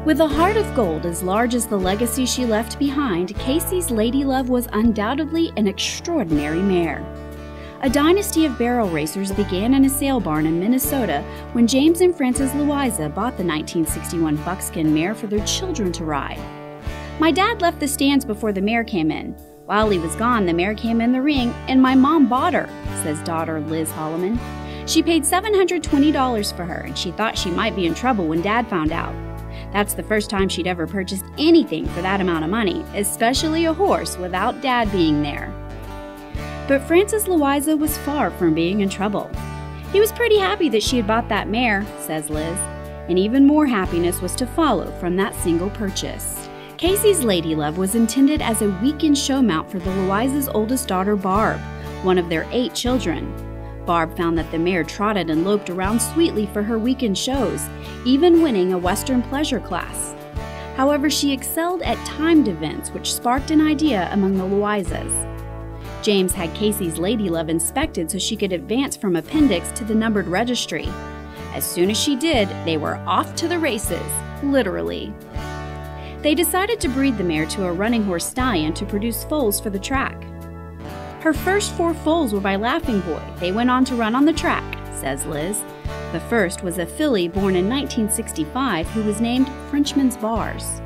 With a heart of gold as large as the legacy she left behind, Casey's Ladylove was undoubtedly an extraordinary mare. A dynasty of barrel racers began in a sale barn in Minnesota when James and Frances Louisa bought the 1961 buckskin mare for their children to ride. My dad left the stands before the mare came in. While he was gone, the mare came in the ring, and my mom bought her, says daughter Liz Holloman. She paid $720 for her, and she thought she might be in trouble when Dad found out. That's the first time she'd ever purchased anything for that amount of money, especially a horse, without Dad being there. But Frances Louisa was far from being in trouble. He was pretty happy that she had bought that mare, says Liz, and even more happiness was to follow from that single purchase. Casey's Ladylove was intended as a weekend show mount for the Louisa's oldest daughter, Barb, one of their 8 children. Barb found that the mare trotted and loped around sweetly for her weekend shows, even winning a Western pleasure class. However, she excelled at timed events, which sparked an idea among the Louisas. James had Casey's Ladylove inspected so she could advance from appendix to the numbered registry. As soon as she did, they were off to the races, literally. They decided to breed the mare to a running horse stallion to produce foals for the track. Her first 4 foals were by Laughing Boy. They went on to run on the track, says Liz. The first was a filly born in 1965 who was named Frenchman's Bars.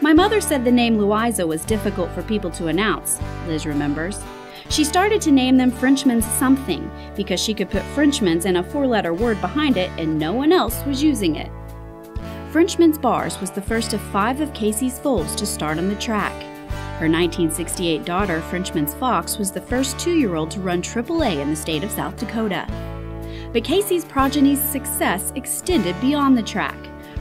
My mother said the name Louisa was difficult for people to announce, Liz remembers. She started to name them Frenchmans something because she could put Frenchmans and a 4-letter word behind it and no one else was using it. Frenchman's Bars was the first of 5 of Casey's foals to start on the track. Her 1968 daughter, Frenchman's Fox, was the first 2-year-old to run AAA in the state of South Dakota. But Casey's progeny's success extended beyond the track.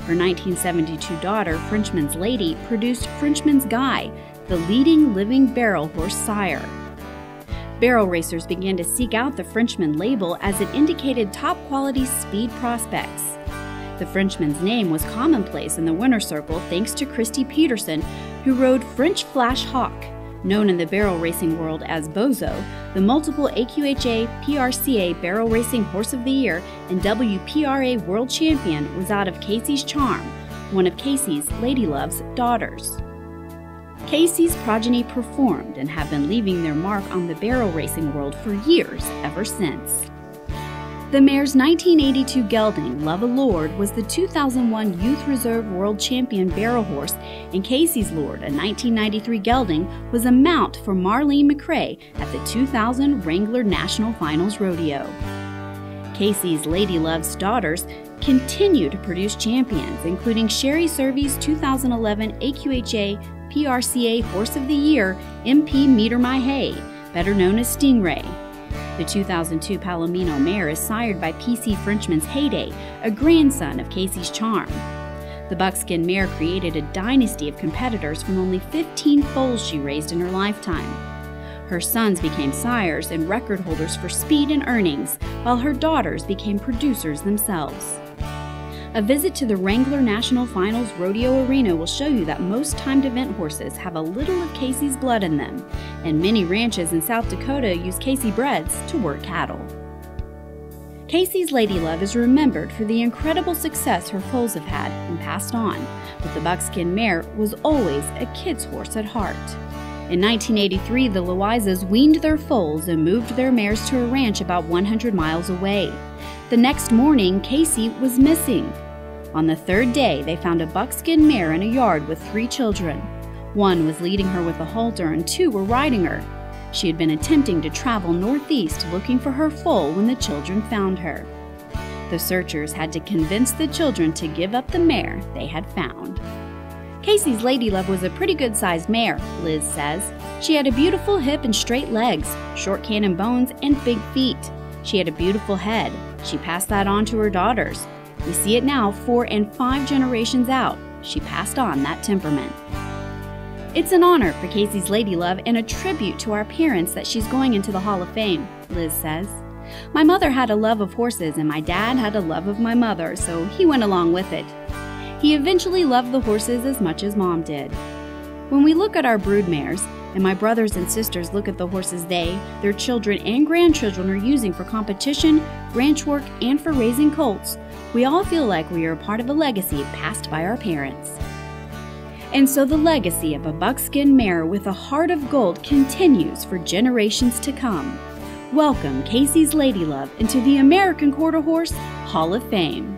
Her 1972 daughter, Frenchman's Lady, produced Frenchmans Guy, the leading living barrel horse sire. Barrel racers began to seek out the Frenchman label as it indicated top-quality speed prospects. The Frenchman's name was commonplace in the winner's circle thanks to Christy Peterson, who rode French Flash Hawk, known in the barrel racing world as Bozo. The multiple AQHA PRCA Barrel Racing Horse of the Year and WPRA World Champion was out of Casey's Charm, one of Casey's Ladylove's daughters. Casey's progeny performed and have been leaving their mark on the barrel racing world for years ever since. The mare's 1982 gelding, Love a Lord, was the 2001 Youth Reserve World Champion barrel horse, and Casey's Lord, a 1993 gelding, was a mount for Marlene McRae at the 2000 Wrangler National Finals Rodeo. Casey's Ladylove's daughters continue to produce champions, including Sherry Servy's 2011 AQHA PRCA Horse of the Year, MP Meter My Hay, better known as Stingray. The 2002 Palomino mare is sired by PC Frenchmans Hayday, a grandson of Casey's Charm. The buckskin mare created a dynasty of competitors from only 15 foals she raised in her lifetime. Her sons became sires and record holders for speed and earnings, while her daughters became producers themselves. A visit to the Wrangler National Finals Rodeo Arena will show you that most timed event horses have a little of Casey's blood in them, and many ranches in South Dakota use Casey breds to work cattle. Casey's Ladylove is remembered for the incredible success her foals have had and passed on, but the buckskin mare was always a kid's horse at heart. In 1983, the Louisas weaned their foals and moved their mares to a ranch about 100 miles away. The next morning, Casey was missing. On the 3rd day, they found a buckskin mare in a yard with 3 children. 1 was leading her with a halter and 2 were riding her. She had been attempting to travel northeast looking for her foal when the children found her. The searchers had to convince the children to give up the mare they had found. Casey's Ladylove was a pretty good-sized mare, Liz says. She had a beautiful hip and straight legs, short cannon bones, and big feet. She had a beautiful head. She passed that on to her daughters. We see it now 4 and 5 generations out. She passed on that temperament. It's an honor for Casey's Ladylove and a tribute to our parents that she's going into the Hall of Fame, Liz says. My mother had a love of horses and my dad had a love of my mother, so he went along with it. He eventually loved the horses as much as Mom did. When we look at our brood mares, and my brothers and sisters look at the horses they, their children, and grandchildren are using for competition, ranch work, and for raising colts, we all feel like we are a part of a legacy passed by our parents. And so the legacy of a buckskin mare with a heart of gold continues for generations to come. Welcome Casey's Ladylove into the American Quarter Horse Hall of Fame.